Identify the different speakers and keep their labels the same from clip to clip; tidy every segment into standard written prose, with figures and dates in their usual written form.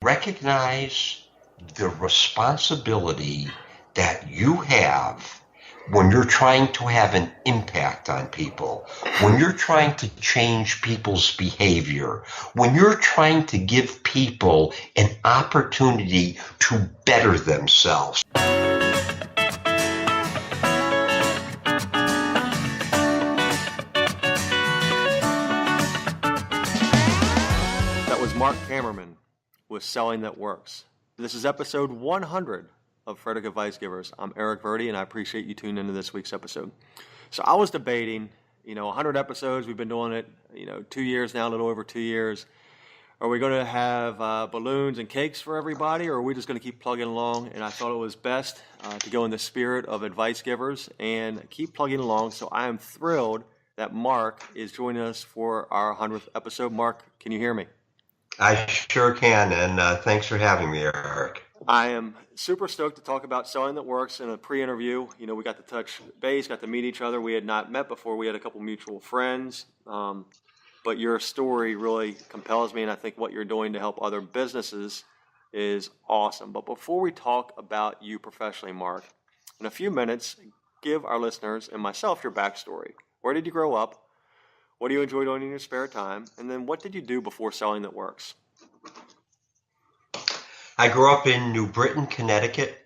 Speaker 1: recognize the responsibility that you have when you're trying to have an impact on people, when you're trying to change people's behavior, when you're trying to give people an opportunity to better themselves.
Speaker 2: That was Mark Hammerman with Selling That Works. This is episode 100 of Frederick Advice Givers. I'm Eric Verdi, and I appreciate you tuning into this week's episode. So I was debating, 100 episodes. We've been doing it, 2 years now, a little over 2 years. Are we going to have balloons and cakes for everybody, or are we just going to keep plugging along? And I thought it was best to go in the spirit of advice givers and keep plugging along. So I am thrilled that Mark is joining us for our 100th episode. Mark, can you hear me?
Speaker 1: I sure can, and thanks for having me, Eric.
Speaker 2: I am super stoked to talk about Selling That Works in a pre-interview. We got to touch base, got to meet each other. We had not met before. We had a couple mutual friends. But your story really compels me, and I think what you're doing to help other businesses is awesome. But before we talk about you professionally, Mark, in a few minutes, give our listeners and myself your backstory. Where did you grow up? What do you enjoy doing in your spare time? And then what did you do before Selling That Works?
Speaker 1: I grew up in New Britain, Connecticut,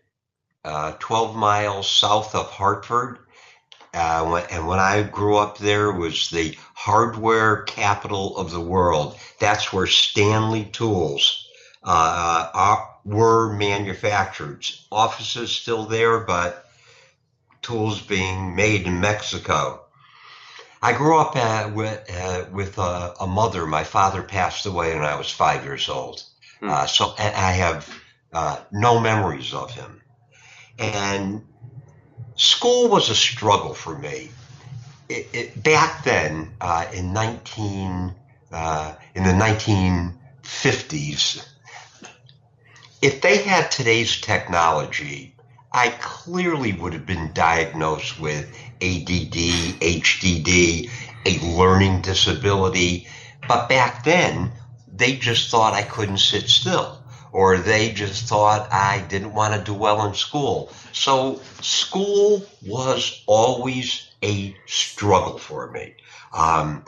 Speaker 1: 12 miles south of Hartford. And when I grew up there, it was the hardware capital of the world. That's where Stanley tools were manufactured. Offices still there, but tools being made in Mexico. I grew up with a mother. My father passed away when I was 5 years old. So I have no memories of him. And school was a struggle for me. Back then, in the 1950s, if they had today's technology, I clearly would have been diagnosed with ADD, HDD, a learning disability. But back then, they just thought I couldn't sit still, or they just thought I didn't want to do well in school. So school was always a struggle for me. I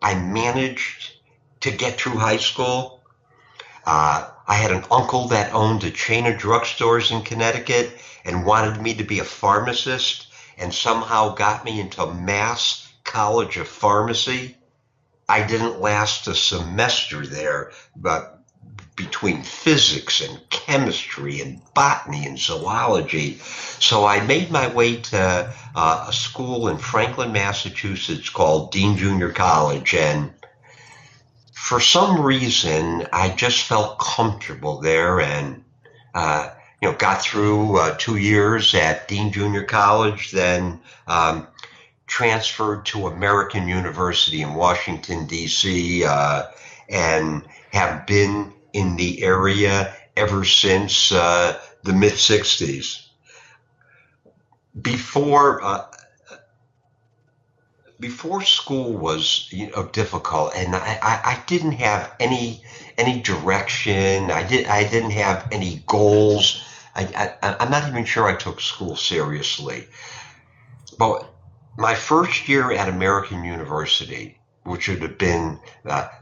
Speaker 1: managed to get through high school. I had an uncle that owned a chain of drugstores in Connecticut and wanted me to be a pharmacist, and somehow got me into Mass College of Pharmacy. I didn't last a semester there, but between physics and chemistry and botany and zoology. So I made my way to a school in Franklin, Massachusetts called Dean Junior College. And for some reason, I just felt comfortable there and, got through 2 years at Dean Junior College, then transferred to American University in Washington, D.C., and have been in the area ever since the mid-'60s. Before school was difficult, and I didn't have any direction. I didn't have any goals. I'm not even sure I took school seriously. But my first year at American University, which would have been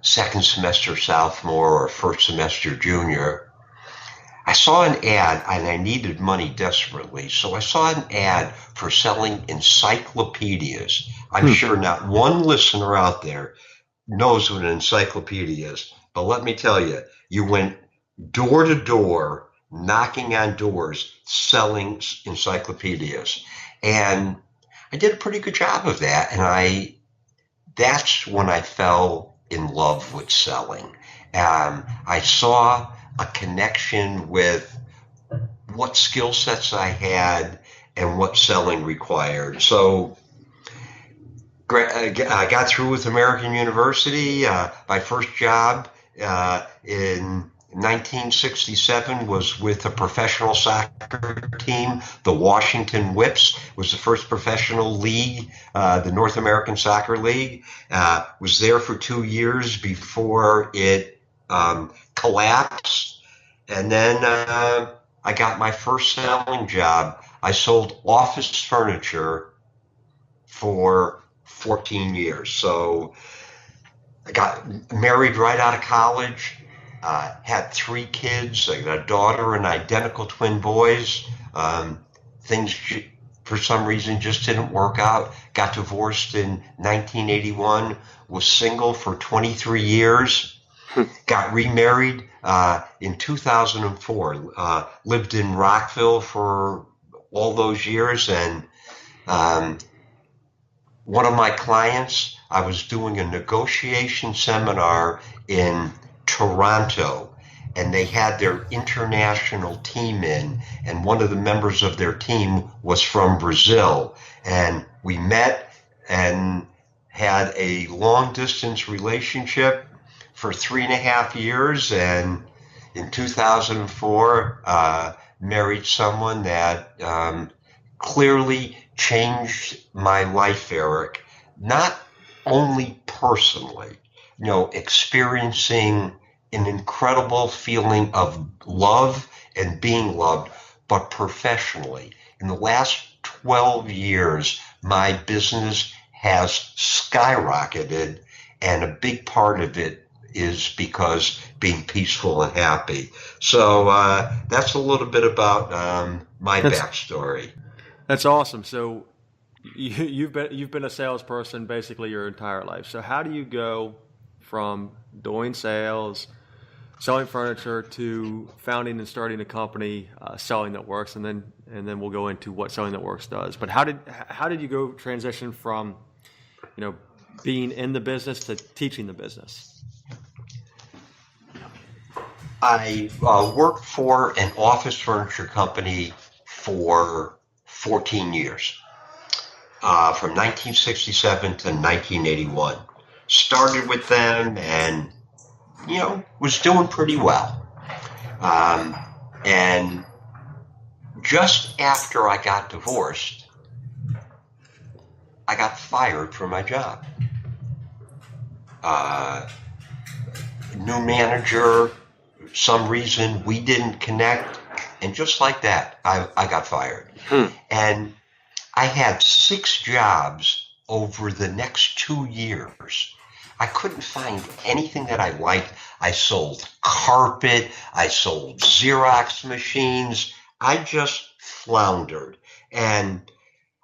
Speaker 1: second semester sophomore or first semester junior, I saw an ad, and I needed money desperately. So I saw an ad for selling encyclopedias. I'm sure not one listener out there knows what an encyclopedia is. But let me tell you, you went door to door, knocking on doors, selling encyclopedias. And I did a pretty good job of that. And that's when I fell in love with selling. I saw a connection with what skill sets I had and what selling required. So I got through with American University. My first job in 1967 was with a professional soccer team. The Washington Whips was the first professional league, the North American Soccer League. Was there for 2 years before it collapsed. And then I got my first selling job. I sold office furniture for 14 years. So I got married right out of college, had 3 kids. I got a daughter and identical twin boys. Things, for some reason, just didn't work out. Got divorced in 1981, was single for 23 years, got remarried in 2004, lived in Rockville for all those years, and one of my clients, I was doing a negotiation seminar in Toronto, and they had their international team in, and one of the members of their team was from Brazil. And we met and had a long distance relationship for 3.5 years. And in 2004, married someone that clearly changed my life, Eric, not only personally, experiencing an incredible feeling of love and being loved, but professionally. In the last 12 years, my business has skyrocketed, and a big part of it is because being peaceful and happy. So that's a little bit about my backstory.
Speaker 2: That's awesome. So you've been a salesperson basically your entire life. So how do you go from doing sales, selling furniture, to founding and starting a company, Selling That Works, and then we'll go into what Selling That Works does. But how did you go transition from being in the business to teaching the business?
Speaker 1: I worked for an office furniture company for 14 years, from 1967 to 1981. Started with them and, was doing pretty well. And just after I got divorced, I got fired from my job. New manager, some reason we didn't connect, and just like that, I got fired. And I had 6 jobs over the next 2 years. I couldn't find anything that I liked. I sold carpet, I sold Xerox machines. I just floundered. And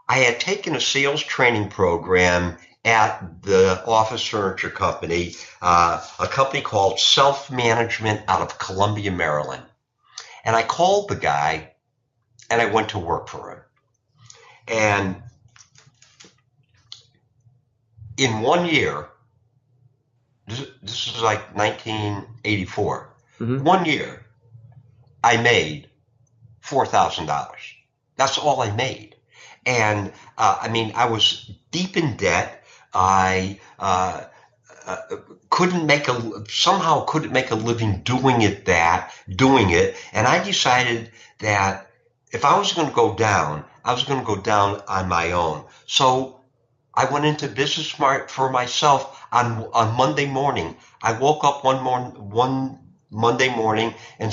Speaker 1: I had taken a sales training program at the office furniture company, a company called Self Management out of Columbia, Maryland. And I called the guy and I went to work for him. And in 1 year, this is like 1984, 1 year, I made $4,000. That's all I made. And I was deep in debt. I couldn't make a living doing it. And I decided that if I was going to go down, I was going to go down on my own. So I went into business for myself on Monday morning. I woke up one Monday morning and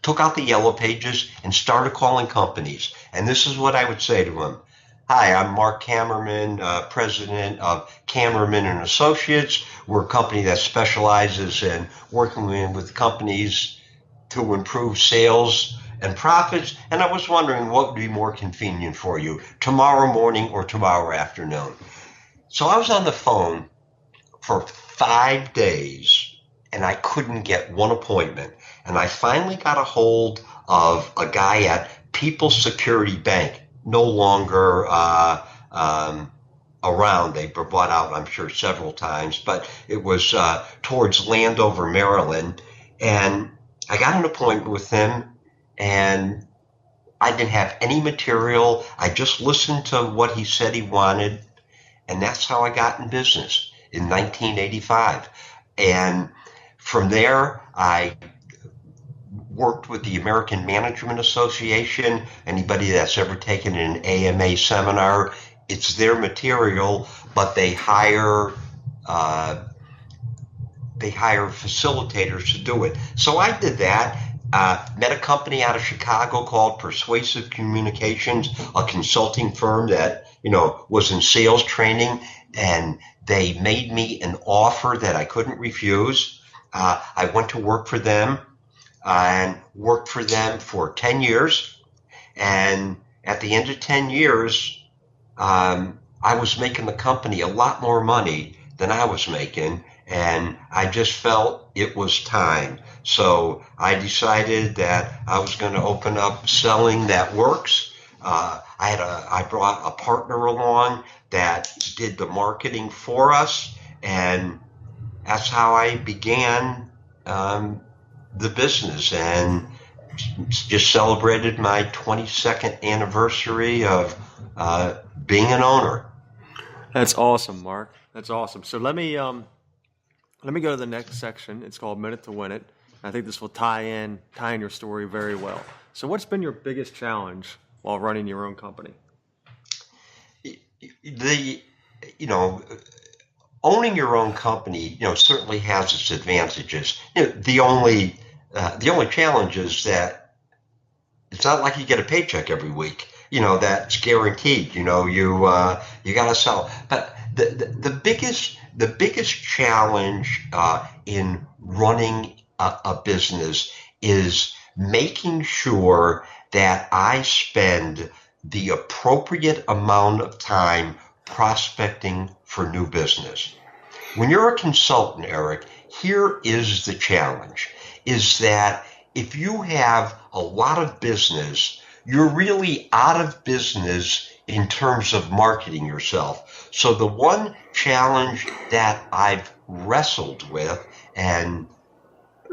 Speaker 1: took out the yellow pages and started calling companies. And this is what I would say to them. Hi, I'm Mark Kammerman, president of Kammerman and Associates. We're a company that specializes in working with companies to improve sales and profits. And I was wondering what would be more convenient for you, tomorrow morning or tomorrow afternoon. So I was on the phone for 5 days and I couldn't get one appointment. And I finally got a hold of a guy at People's Security Bank, no longer around. They were bought out, I'm sure, several times, but it was towards Landover, Maryland. And I got an appointment with him, and I didn't have any material. I just listened to what he said he wanted, and that's how I got in business in 1985. And from there, I worked with the American Management Association. Anybody that's ever taken an AMA seminar, it's their material, but they hire facilitators to do it. So I did that, Met a company out of Chicago called Persuasive Communications, a consulting firm that, was in sales training, and they made me an offer that I couldn't refuse. I went to work for them and worked for them for 10 years. And at the end of 10 years, I was making the company a lot more money than I was making, and I just felt it was time. So I decided that I was going to open up Selling That Works. I brought a partner along that did the marketing for us, and that's how I began the business, and just celebrated my 22nd anniversary of being an owner.
Speaker 2: That's awesome, Mark. That's awesome. So let me go to the next section. It's called Minute to Win It. I think this will tie in your story very well. So what's been your biggest challenge while running your own company?
Speaker 1: Owning your own company, certainly has its advantages. The only challenge is that it's not like you get a paycheck every week. That's guaranteed. You got to sell. But the biggest challenge in running a business is making sure that I spend the appropriate amount of time prospecting for new business. When you're a consultant, Eric, here is the challenge, is that if you have a lot of business, you're really out of business in terms of marketing yourself. So the one challenge that I've wrestled with and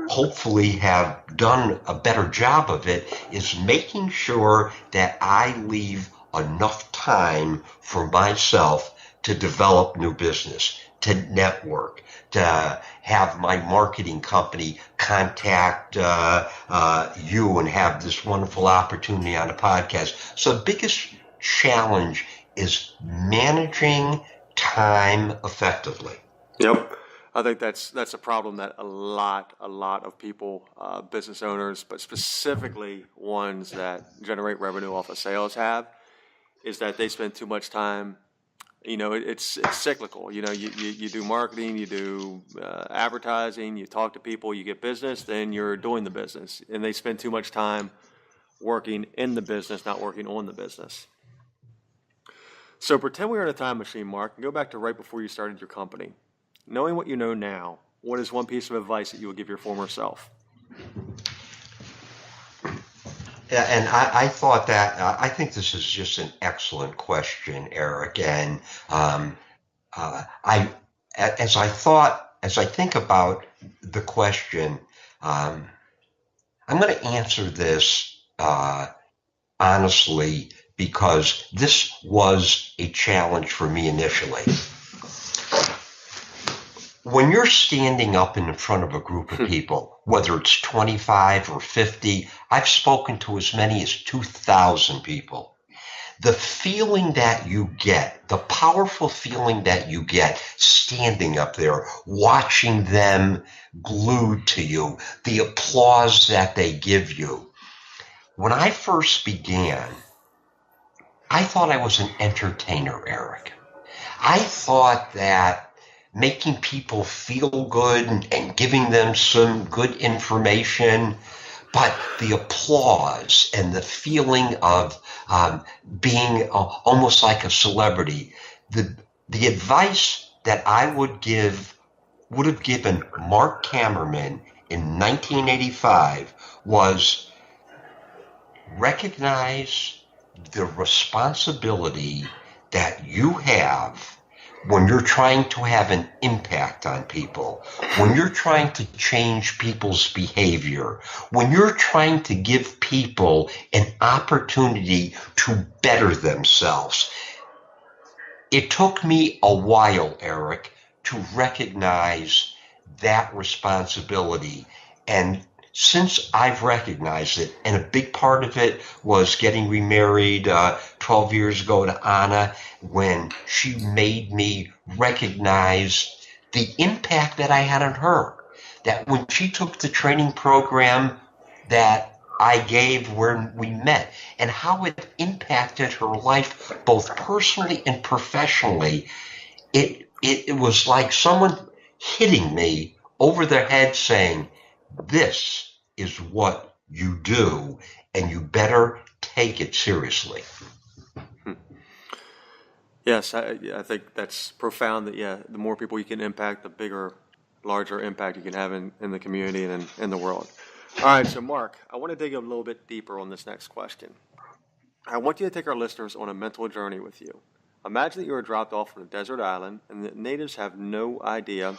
Speaker 1: hopefully have done a better job of it is making sure that I leave enough time for myself to develop new business, to network, to have my marketing company contact you and have this wonderful opportunity on a podcast. So the biggest challenge is managing time effectively.
Speaker 2: Yep. I think that's a problem that a lot of people, business owners, but specifically ones that generate revenue off of sales have, is that they spend too much time. It's cyclical. You do marketing, you do advertising, you talk to people, you get business, then you're doing the business. And they spend too much time working in the business, not working on the business. So pretend we're in a time machine, Mark, and go back to right before you started your company. Knowing what you know now, what is one piece of advice that you would give your former self?
Speaker 1: Yeah, and I thought that I think this is just an excellent question, Eric. And as I think about the question, I'm going to answer this honestly because this was a challenge for me initially. When you're standing up in front of a group of people, whether it's 25 or 50, I've spoken to as many as 2,000 people. The feeling that you get, the powerful feeling that you get standing up there, watching them glued to you, the applause that they give you. When I first began, I thought I was an entertainer, Eric. I thought that making people feel good and giving them some good information, but the applause and the feeling of being almost like a celebrity, the advice that I would have given Mark Cammerman in 1985 was recognize the responsibility that you have when you're trying to have an impact on people, when you're trying to change people's behavior, when you're trying to give people an opportunity to better themselves. It took me a while, Eric, to recognize that responsibility. And since I've recognized it, and a big part of it was getting remarried 12 years ago to Anna, when she made me recognize the impact that I had on her. That when she took the training program, that I gave when we met and how it impacted her life both personally and professionally. It was like someone hitting me over the head saying, this is what you do and you better take it seriously.
Speaker 2: Yes, I think that's profound that, yeah, the more people you can impact, the bigger, larger impact you can have in the community and in the world. All right, so Mark, I want to dig a little bit deeper on this next question. I want you to take our listeners on a mental journey with you. Imagine that you are dropped off on a desert island and the natives have no idea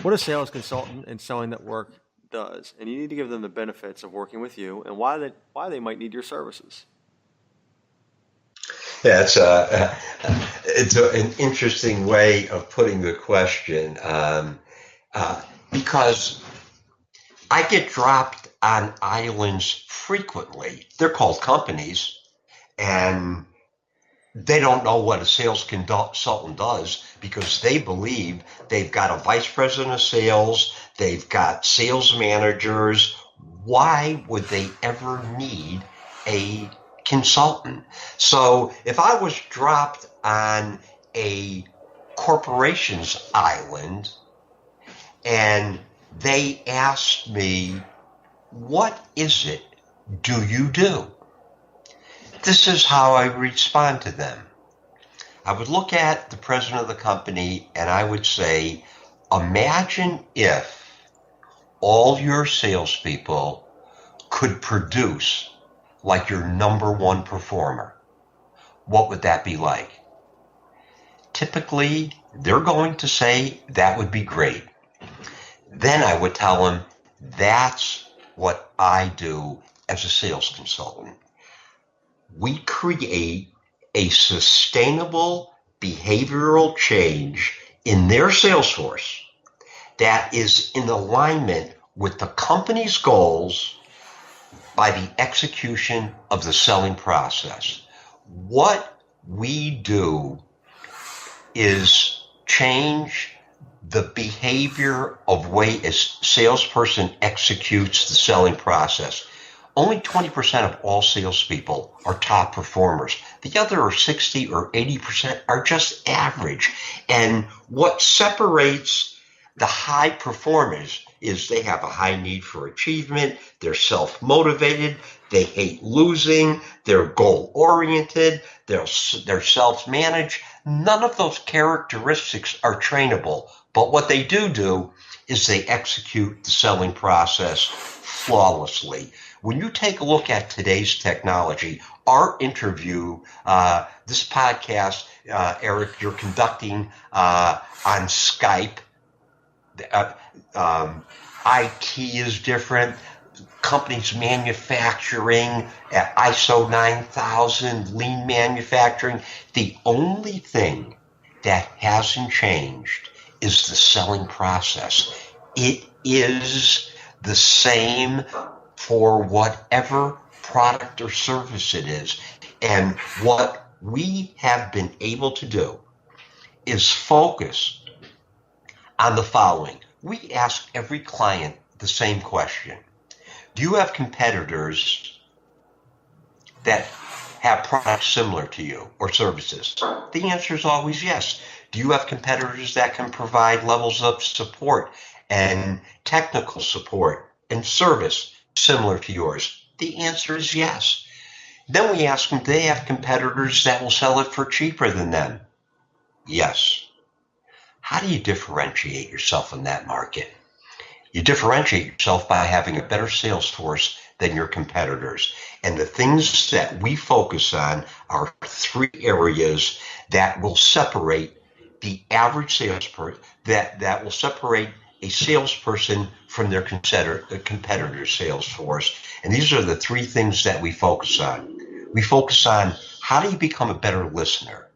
Speaker 2: what a sales consultant and selling that work does, and you need to give them the benefits of working with you and why they might need your services.
Speaker 1: Yeah, an interesting way of putting the question because I get dropped on islands frequently. They're called companies, and they don't know what a sales consultant does because they believe they've got a vice president of sales, they've got sales managers. Why would they ever need a consultant? So if I was dropped on a corporation's island and they asked me, what is it do you do? This is how I respond to them. I would look at the president of the company and I would say, imagine if all your salespeople could produce like your number one performer. What would that be like? Typically, they're going to say that would be great. Then I would tell them, that's what I do as a sales consultant. We create a sustainable behavioral change in their sales force that is in alignment with the company's goals by the execution of the selling process. What we do is change the behavior of way a salesperson executes the selling process. Only 20% of all salespeople are top performers. The other 60 or 80% are just average. And what separates the high performers is they have a high need for achievement, they're self-motivated, they hate losing, they're goal-oriented, they're self-managed. None of those characteristics are trainable, but what they do is they execute the selling process flawlessly. When you take a look at today's technology, our interview, this podcast, Eric, you're conducting on Skype. IT is different. Companies manufacturing at ISO 9000, lean manufacturing. The only thing that hasn't changed is the selling process. It is the same for whatever product or service it is. And what we have been able to do is focus on the following. We ask every client the same question. Do you have competitors that have products similar to you or services? The answer is always yes. Do you have competitors that can provide levels of support and technical support and service similar to yours? The answer is yes. Then we ask them, do they have competitors that will sell it for cheaper than them? Yes. How do you differentiate yourself in that market? You differentiate yourself by having a better sales force than your competitors. And the things that we focus on are three areas that will separate the average salesperson, that will separate a salesperson from their competitor's sales force. And these are the three things that we focus on. We focus on, how do you become a better listener?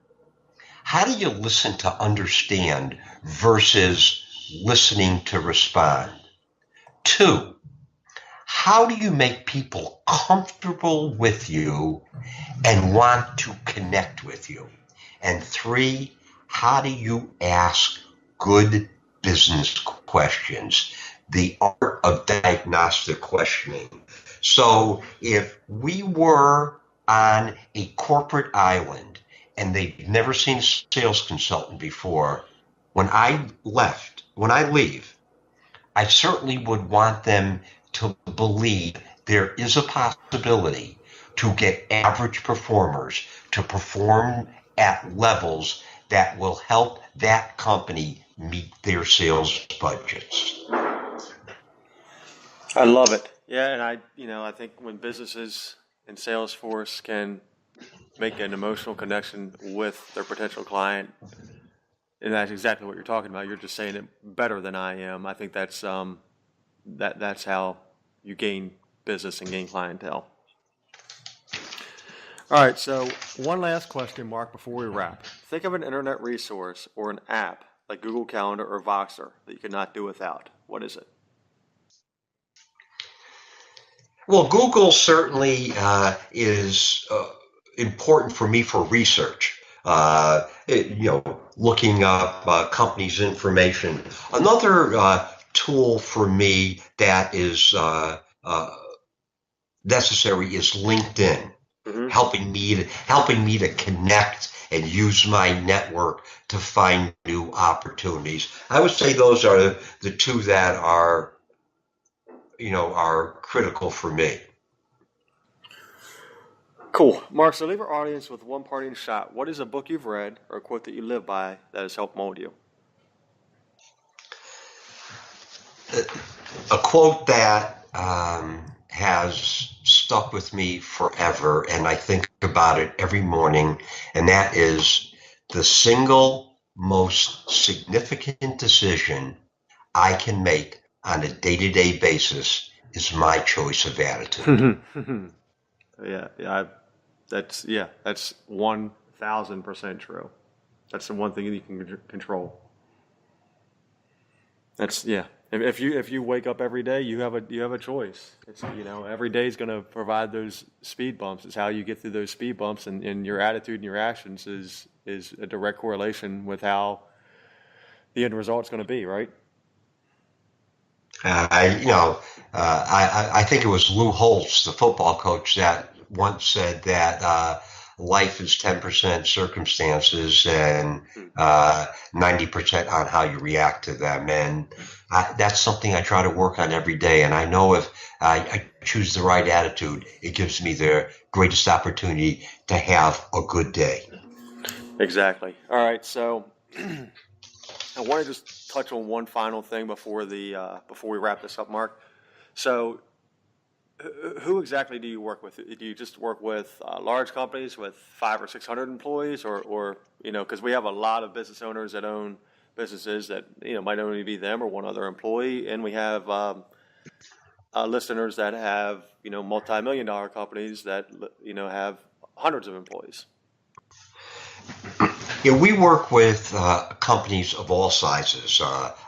Speaker 1: How do you listen to understand versus listening to respond? 2, how do you make people comfortable with you and want to connect with you? And 3, how do you ask good business questions? the art of diagnostic questioning. So if we were on a corporate island and they've never seen a sales consultant before, when I leave, I certainly would want them to believe there is a possibility to get average performers to perform at levels that will help that company meet their sales budgets.
Speaker 2: I love it. Yeah, and I think when businesses and Salesforce can make an emotional connection with their potential client, and that's exactly what you're talking about. You're just saying it better than I am. I think that's how you gain business and gain clientele. All right, so one last question, Mark, before we wrap. Think of an internet resource or an app like Google Calendar or Voxer that you could not do without. What is it?
Speaker 1: Well, Google certainly is important for me for research. Looking up companies' information. Another tool for me that is necessary is LinkedIn,
Speaker 2: Mm-hmm.
Speaker 1: helping me to connect and use my network to find new opportunities. I would say those are the two that are critical for me.
Speaker 2: Cool. Mark, so leave our audience with one parting shot. What is a book you've read or a quote that you live by that has helped mold you?
Speaker 1: A quote that has stuck with me forever, and I think about it every morning, and that is the single most significant decision I can make on a day-to-day basis is my choice of attitude.
Speaker 2: Yeah, that's 1,000% true. That's the one thing you can control. That's yeah. If you wake up every day, you have a choice. It's every day is going to provide those speed bumps. It's how you get through those speed bumps, and your attitude and your actions is a direct correlation with how the end result is going to be, right?
Speaker 1: I think it was Lou Holtz, the football coach, that once said that life is 10% circumstances and 90% on how you react to them. And that's something I try to work on every day. And I know if I choose the right attitude, it gives me the greatest opportunity to have a good day.
Speaker 2: Exactly. All right. So I want to just touch on one final thing before we wrap this up, Mark. So who exactly do you work with? Do you just work with large companies with 500 or 600 employees, or because we have a lot of business owners that own businesses that might only be them or one other employee, and we have listeners that have multi-million-dollar companies that have hundreds of employees.
Speaker 1: Yeah, we work with companies of all sizes.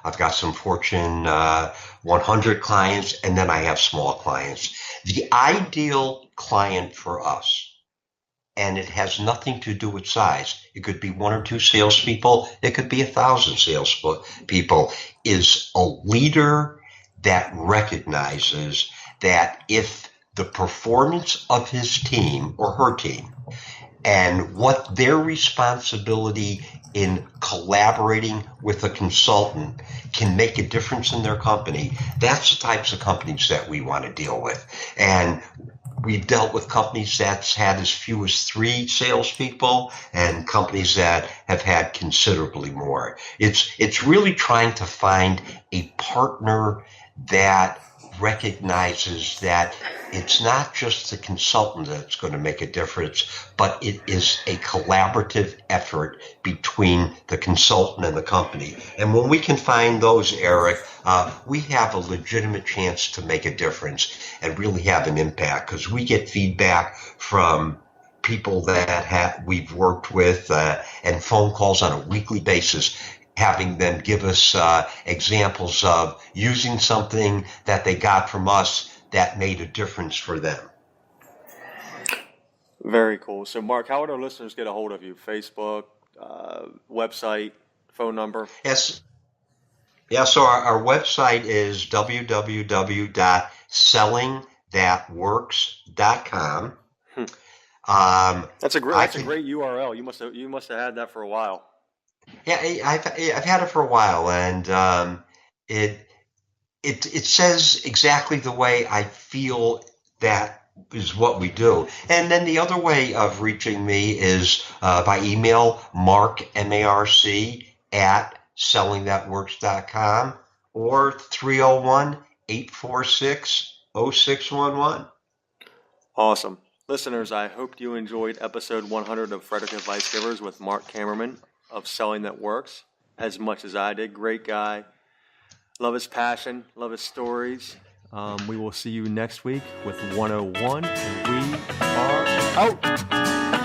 Speaker 1: I've got some Fortune 100 clients, and then I have small clients. The ideal client for us, and it has nothing to do with size. It could be one or two salespeople. It could be 1,000 salespeople. Is a leader that recognizes that if the performance of his team or her team and what their responsibility in collaborating with a consultant can make a difference in their company, that's the types of companies that we want to deal with. And we've dealt with companies that's had as few as 3 salespeople and companies that have had considerably more. It's really trying to find a partner that recognizes that it's not just the consultant that's going to make a difference, but it is a collaborative effort between the consultant and the company. And when we can find those, Eric, we have a legitimate chance to make a difference and really have an impact, because we get feedback from people that we've worked with and phone calls on a weekly basis, having them give us examples of using something that they got from us that made a difference for them.
Speaker 2: Very cool. So, Mark, how would our listeners get a hold of you? Facebook, website, phone number?
Speaker 1: Yes. Yeah, so our website is www.sellingthatworks.com.
Speaker 2: Hmm.
Speaker 1: Um, I
Speaker 2: That's a
Speaker 1: can,
Speaker 2: great URL. You must have had that for a while.
Speaker 1: yeah, I've had it for a while, and it it says exactly the way I feel that is what we do. And then the other way of reaching me is by email, Mark, M-A-R-C, at sellingthatworks.com or 301-846-0611.
Speaker 2: Awesome. Listeners, I hope you enjoyed episode 100 of Frederick Advice Givers with Mark Kammerman of Selling That Works as much as I did. Great guy. Love his passion, love his stories. We will see you next week with 101, and we are out.